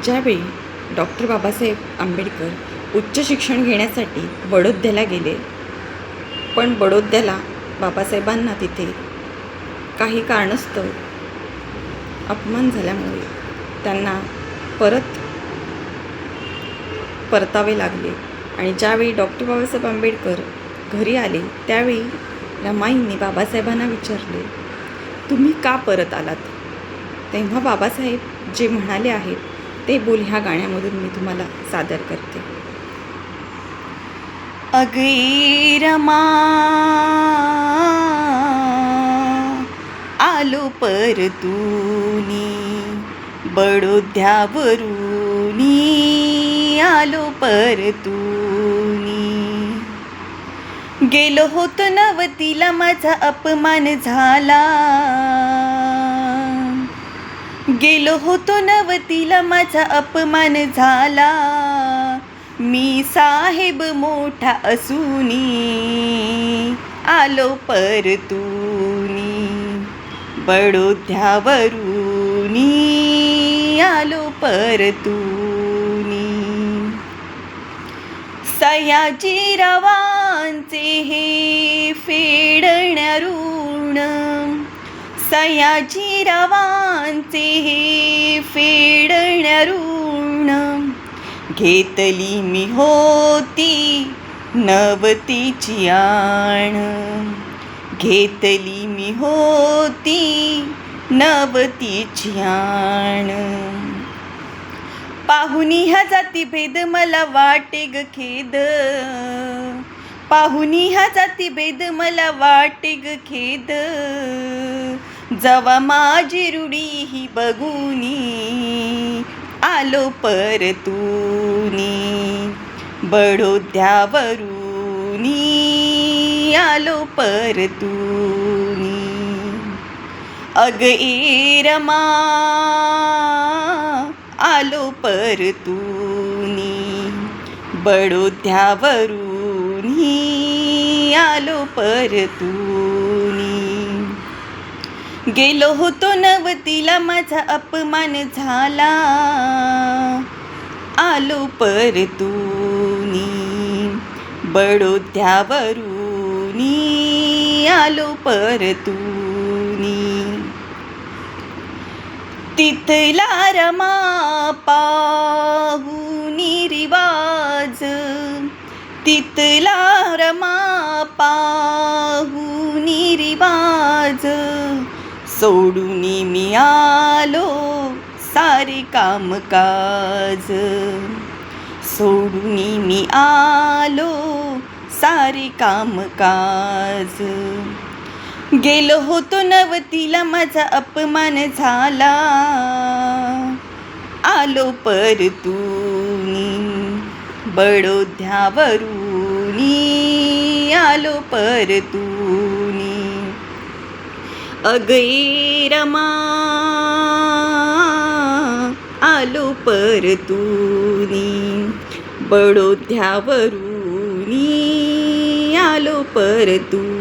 ज्यावेळी डॉक्टर बाबासाहेब आंबेडकर उच्च शिक्षण घेण्यासाठी बडोद्याला गेले, पण बडोद्याला बाबासाहेबांना तिथे काही कारणास्तव अपमान झाल्यामुळे त्यांना परतावे लागले. आणि ज्यावेळी डॉक्टर बाबासाहेब आंबेडकर घरी आले त्यावेळी रमाईंनी बाबासाहेबांना विचारले, तुम्ही का परत आलात? तेव्हा बाबासाहेब जे म्हणाले आहेत ते बोल ह्या गाण्यामधून मी तुम्हाला सादर करते. अगे रमा आलो परतूनी, बडोद्यावरूनी आलो परतूनी. गेलो होतो नवतीला माझा अपमान झाला, गेलो होतो नवतीला माझा अपमान झाला. मी साहेब मोठा असूनी आलो परतूनी, बडोद्यावरूनी आलो परतूनी. सयाजीरावांचे हे फेडण्या ऋण, सयाजीरावांचे हे फेडण्या ऋण. घेतली मी होती नवतीची आण, घेतली मी होती नवतीची आण. पाहुनी हा जातीभेद मला वाटे ग खेद, पाहुनी हा जातीभेद मला वाटे ग खेद. जवा माझी रूढी ही बघूनी आलो परतूनी, बडोद्यावरूनी आलो परतूनी. अग ए रमा आलो परतूनी, बडोद्यावरूनी आलो परतूनी. गेलो होतो नवतीला माझा अपमान झाला, आलो परतूनी, बडोद्यावरूनी आलो परतूनी. तिथला रमा पाहुनी रिवाज, तिथला रमा पाहुनी रिवाज. सोडूनी मी आलो सारे कामकाज, सोडूनी मी आलो सारे कामकाज. गेलो होतो नवतीला माझा अपमान झाला, आलो परतूनी, बडोद्यावरूनी आलो परतूनी. अग ए रमा आलो परतूनी, बडोद्यावरूनी आलो परतूनी.